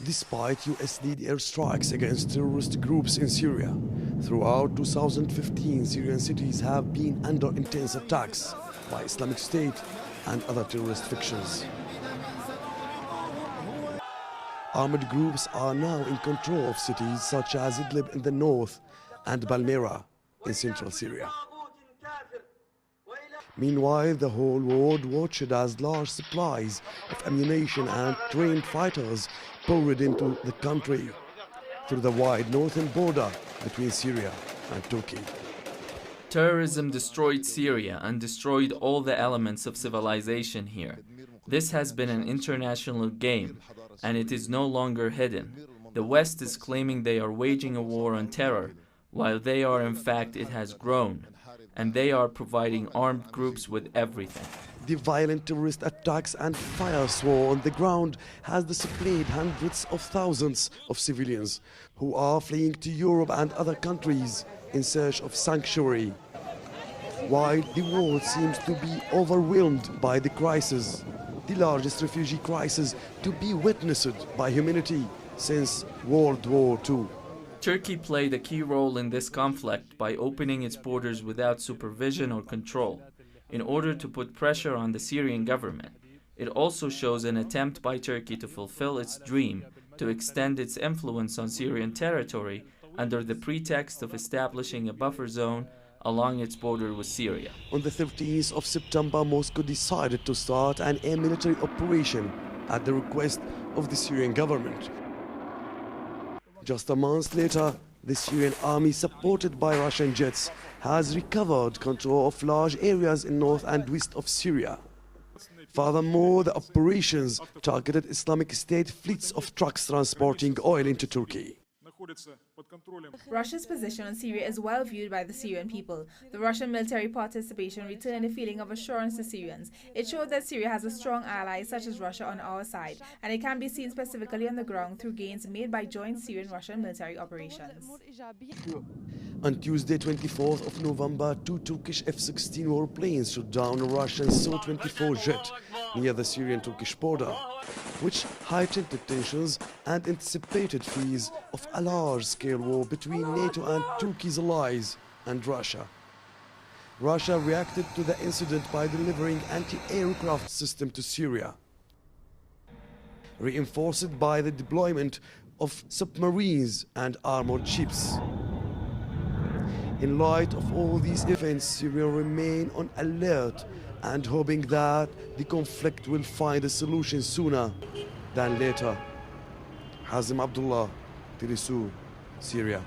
Despite US-led airstrikes against terrorist groups in Syria, throughout 2015, Syrian cities have been under intense attacks by Islamic State and other terrorist factions. Armed groups are now in control of cities such as Idlib in the north and Palmyra in central Syria. Meanwhile, the whole world watched as large supplies of ammunition and trained fighters poured into the country through the wide northern border between Syria and Turkey. Terrorism destroyed Syria and destroyed all the elements of civilization here. This has been an international game, and it is no longer hidden. The West is claiming they are waging a war on terror, while they are, in fact, it has grown, and they are providing armed groups with everything. The violent terrorist attacks and fire war on the ground has displaced hundreds of thousands of civilians who are fleeing to Europe and other countries in search of sanctuary. While the world seems to be overwhelmed by the crisis, the largest refugee crisis to be witnessed by humanity since World War II. Turkey played a key role in this conflict by opening its borders without supervision or control, in order to put pressure on the Syrian government. It also shows an attempt by Turkey to fulfill its dream to extend its influence on Syrian territory under the pretext of establishing a buffer zone along its border with Syria. On the 13th of September, Moscow decided to start an air military operation at the request of the Syrian government. Just a month later, the Syrian army, supported by Russian jets, has recovered control of large areas in north and west of Syria. Furthermore, the operations targeted Islamic State fleets of trucks transporting oil into Turkey. Russia's position on Syria is well viewed by the Syrian people. The Russian military participation returned a feeling of assurance to Syrians. It showed that Syria has a strong ally such as Russia on our side, and it can be seen specifically on the ground through gains made by joint Syrian-Russian military operations. On Tuesday, 24th of November, two Turkish F-16 warplanes shot down a Russian Su-24 jet near the Syrian-Turkish border, which heightened the tensions and anticipated fears of a large-scale war between NATO and Turkey's allies and Russia. Russia reacted to the incident by delivering anti-aircraft system to Syria, reinforced by the deployment of submarines and armored ships. In light of all these events, Syria remains on alert and hoping that the conflict will find a solution sooner than later. Hazim Abdullah, Tirisu, Syria.